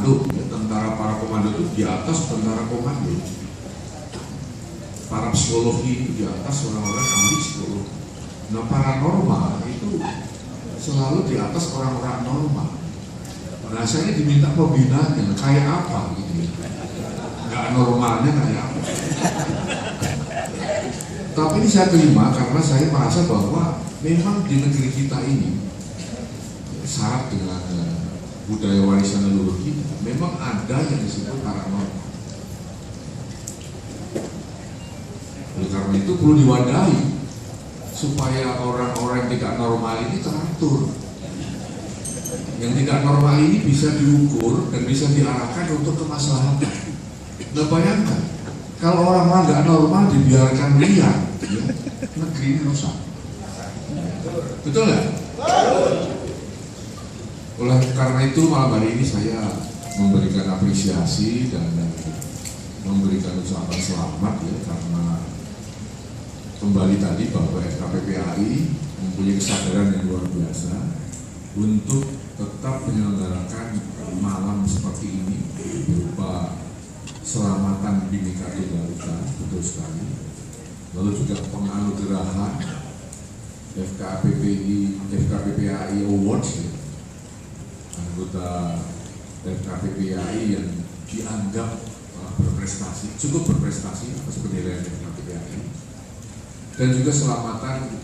komando, ya, tentara para komando itu di atas tentara komando, para psikologi itu di atas orang-orang ahli psikologi. Nah, paranormal itu selalu di atas orang-orang normal. Nah, saya diminta pembinaannya kayak apa gitu, nggak normalnya kayak apa. Tapi ini saya terima karena saya merasa bahwa memang di negeri kita ini syarat dengan budaya warisan leluhur kita, memang ada yang disebut paranormal. Oleh karena itu perlu diwadahi supaya orang-orang yang tidak normal ini teratur. Yang tidak normal ini bisa diukur dan bisa diarahkan untuk kemaslahatan. Nah, bayangkan kalau orang-orang nggak normal dibiarkan liar, ya, negeri ini rusak. Betul nggak? Oleh karena itu malam hari ini saya memberikan apresiasi dan memberikan ucapan selamat, ya, karena kembali tadi bahwa FKPPAI mempunyai kesadaran yang luar biasa untuk tetap menyelenggarakan malam seperti ini berupa selamatan Bhinneka Tunggal Ika, betul sekali. Lalu juga penganugerahan FKPPAI Awards, ya, anggota FKPPAI yang dianggap berprestasi, cukup berprestasi atas penilaian FKPPAI, dan juga selamatan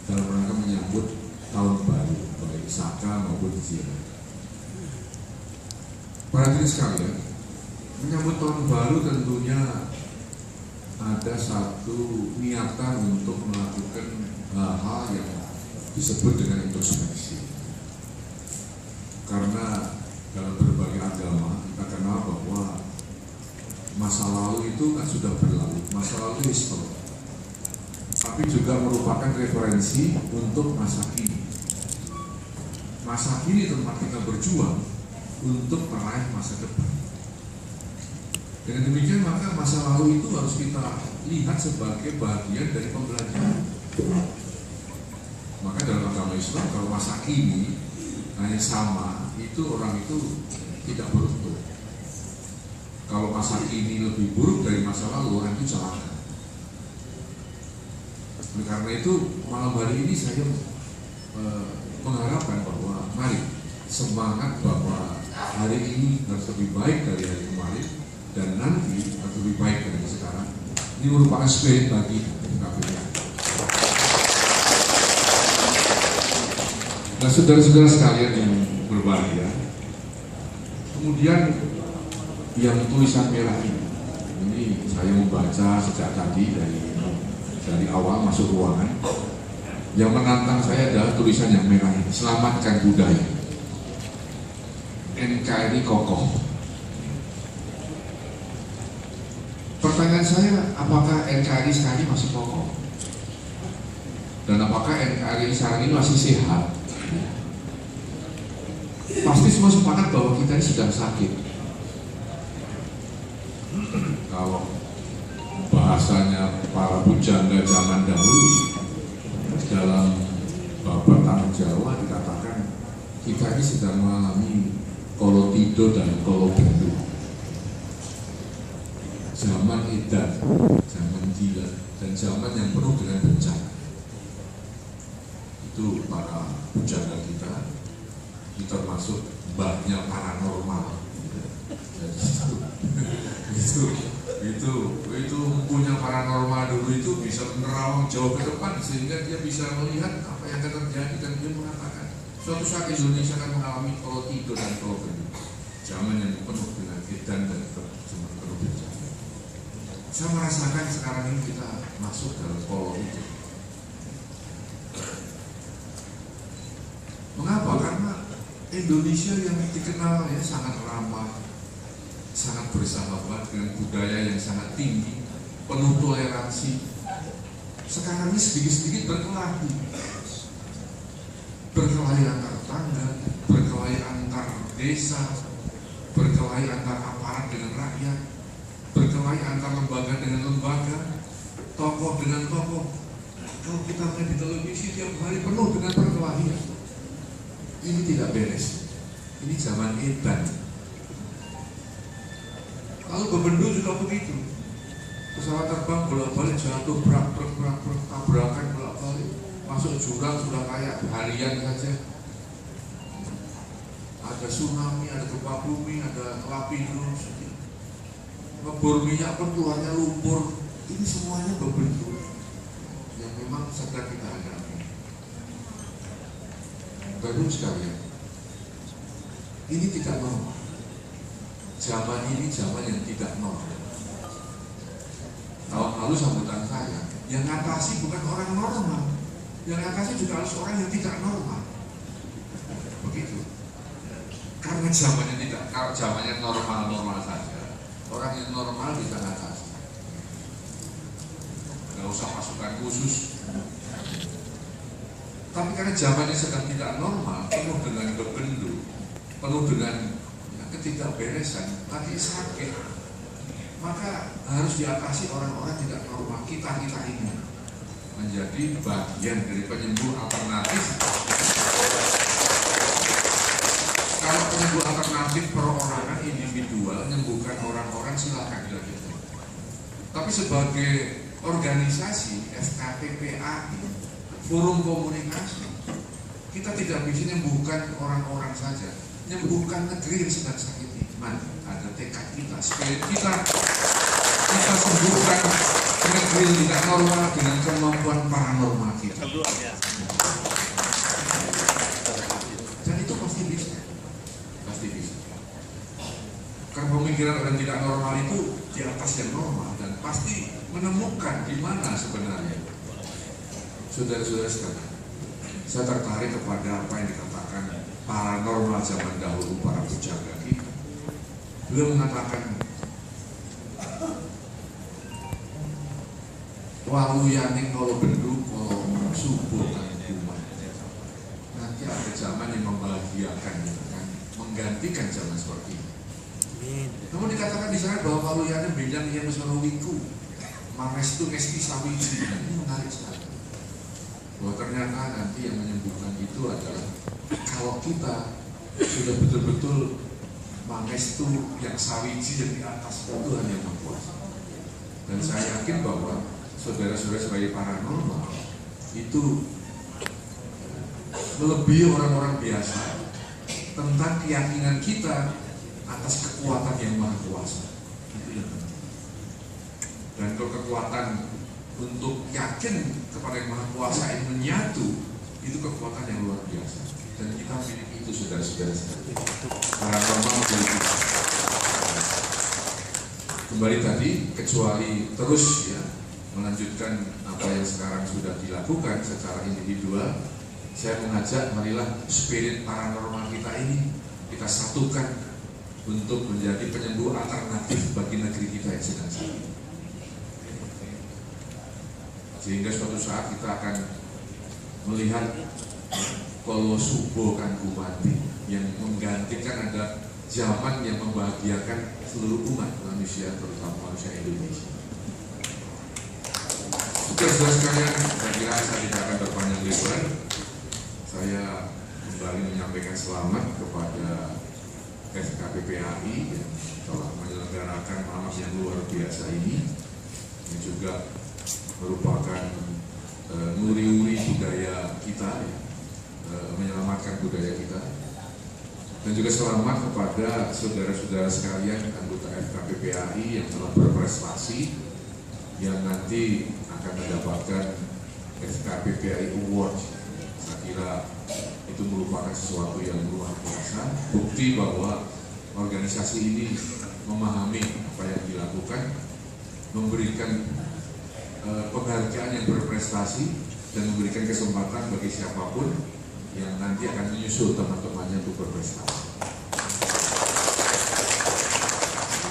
dalam rangka menyambut tahun baru baik Saka maupun Hijriah. Para hadirin sekalian, menyambut tahun baru tentunya ada satu niatan untuk melakukan hal yang disebut dengan introspeksi. Karena dalam berbagai agama kita kenal bahwa masa lalu itu kan sudah berlalu, masa lalu itu histori, tapi juga merupakan referensi untuk masa kini. Masa kini tempat kita berjuang untuk meraih masa depan. Dengan demikian maka masa lalu itu harus kita lihat sebagai bagian dari pembelajaran. Maka dalam agama Islam kalau masa kini hanya sama, itu orang itu tidak beruntung. Kalau masa kini lebih buruk dari masa lalu, orang itu celaka. Karena itu malam hari ini saya mengharapkan bahwa mari semangat bahwa hari ini harus lebih baik dari hari kemarin dan nanti harus lebih baik dari sekarang. Ini merupakan spirit bagi KPPAI. Nah, saudara-saudara sekalian yang berbahagia, kemudian yang tulisan merah ini saya membaca sejak tadi dari awal masuk ruangan. Yang menantang saya adalah tulisan yang merah ini, selamatkan budaya. NKRI kokoh. Pertanyaan saya, apakah NKRI sekarang ini masih kokoh? Dan apakah NKRI sekarang ini masih sehat? Pasti semua sepakat bahwa kita ini sedang sakit. Kalau bahasanya para pujangga zaman dahulu dalam babat tanah Jawa dikatakan kita ini sedang mengalami kolotido dan kolobendo, zaman edan, zaman gila, dan zaman yang penuh dengan bencana. Itu para pujangga kita termasuk mbahnya paranormal. itu punya paranormal dulu itu bisa menerawang jauh ke depan sehingga dia bisa melihat apa yang akan terjadi, dan dia mengatakan suatu saat Indonesia akan mengalami kolotido dan kolobendo, zaman yang penuh dengan edan dan zaman penuh bencana. Saya merasakan sekarang ini kita masuk dalam kolo itu. Mengapa? Karena Indonesia yang dikenal ya sangat ramah, sangat bersahabat dengan budaya yang sangat tinggi, penuh toleransi. Sekarang ini sedikit-sedikit berkelahi. Berkelahi antar tetangga, berkelahi antar desa, berkelahi antar aparat dengan rakyat, berkelahi antar lembaga dengan lembaga, tokoh dengan tokoh. Kalau kita lihat di televisi tiap hari penuh dengan perkelahian. Ini tidak beres. Ini zaman edan. Untuk Bebendu juga begitu. Pesawat terbang bolak-balik jatuh, tabrakan bolak-balik, masuk jurang sudah kayak harian saja. Ada tsunami, ada gempa bumi, ada lapindo, ngebor minyak pun keluarnya lumpur. Ini semuanya Bebendu yang memang sedang kita hadapi. Baru sekalian, ini tidak normal. Zaman ini zaman yang tidak normal. Tahun lalu sambutan saya, yang ngatasi bukan orang normal, yang ngatasi juga harus orang yang tidak normal. Begitu. Karena zamannya tidak, kalau zamannya normal-normal saja, orang yang normal bisa ngatasi. Nggak usah pasukan khusus. Tapi karena zamannya sedang tidak normal, penuh dengan Bebendu, penuh dengan ketidakberesan, lagi sakit, maka harus diatasi orang-orang tidak normal. Kita ini menjadi bagian dari penyembuh alternatif. Kalau penyembuh alternatif perorangan individual menyembuhkan orang-orang, silakan gitu. Tapi sebagai organisasi FKPPAI, forum komunikasi, kita tidak bisa menyembuhkan orang-orang saja, menyembuhkan negeri yang sedang sakit ini. Mari ada tekad kita, spirit kita sembuhkan negeri yang tidak normal dengan kemampuan paranormal kita. Dan itu pasti bisa. Karena pemikiran orang tidak normal itu di atas yang normal dan pasti menemukan di mana sebenarnya. Saudara-saudara sekalian, saya tertarik kepada apa yang dikatakan paranormal zaman dahulu, para penjaga kita. Beliau mengatakan, waluyaning kalau bendu kalau subuh kan kuman. Nanti ada zaman yang membahagiakan, kan, menggantikan zaman seperti ini. Namun dikatakan di sana bahwa waluyaning bilang ia mesolowiku, marestu ngesti sawiji. Ini menarik sekali. Bahwa ternyata nanti yang menyembuhkan itu adalah kalau kita sudah betul-betul mangestu yang sawiji yang di atas Tuhan yang Maha Kuasa. Dan saya yakin bahwa saudara-saudara sebagai paranormal itu melebihi orang-orang biasa tentang keyakinan kita atas kekuatan yang Maha Kuasa. Dan kekuatan untuk yakin kepada yang Maha Kuasa ini menyatu, itu kekuatan yang luar biasa. Dan kita miliki itu saudara-saudara sekalian. Paranormal itu. Kembali tadi, kecuali terus ya melanjutkan apa yang sekarang sudah dilakukan secara individual, saya mengajak marilah spirit paranormal kita ini kita satukan untuk menjadi penyembuh alternatif bagi negeri kita yang sedang sakit. Sehingga suatu saat kita akan melihat kalau subuh kan kumati yang menggantikan ada zaman yang membahagiakan seluruh umat manusia, terutama manusia Indonesia. Saudara sekalian, saya kira saya tidak akan berpanjang lebar. Saya kembali menyampaikan selamat kepada FKPPAI yang telah menyelenggarakan malam yang luar biasa ini, yang juga merupakan nguri-nguri budaya kita, menyelamatkan budaya kita. Dan juga selamat kepada saudara-saudara sekalian anggota FKPPAI yang telah berprestasi, yang nanti akan mendapatkan FKPPAI Award. Saya kira itu merupakan sesuatu yang luar biasa, bukti bahwa organisasi ini memahami apa yang dilakukan, memberikan penghargaan yang berprestasi dan memberikan kesempatan bagi siapapun yang nanti akan menyusul teman-temannya untuk berprestasi.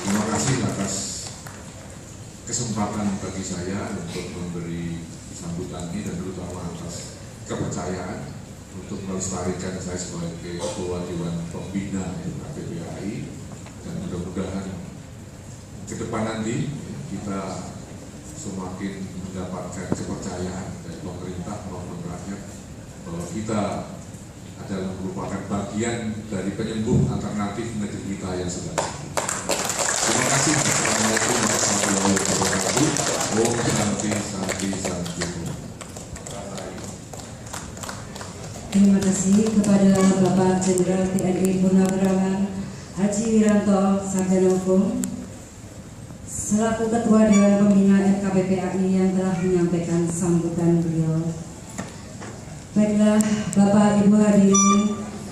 Terima kasih atas kesempatan bagi saya untuk memberi sambutan ini dan terutama atas kepercayaan untuk melestarikan saya sebagai Ketua Dewan Pembina FKPPAI, dan mudah-mudahan ke depan nanti kita semakin mendapatkan kepercayaan dari pemerintah maupun rakyat bahwa kita adalah merupakan bagian dari penyembuh alternatif negeri kita yang sedang. Terima kasih. Santi. Terima kasih kepada Bapak Jenderal TNI Purnawirawan Haji Wiranto Sarjana Hukum selaku Ketua Dewan Pembina FKPPAI yang telah menyampaikan sambutan beliau. Baiklah Bapak Ibu hadirin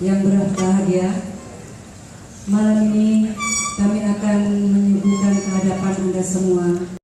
yang berbahagia, malam ini kami akan menyuguhkan kehadapan Anda semua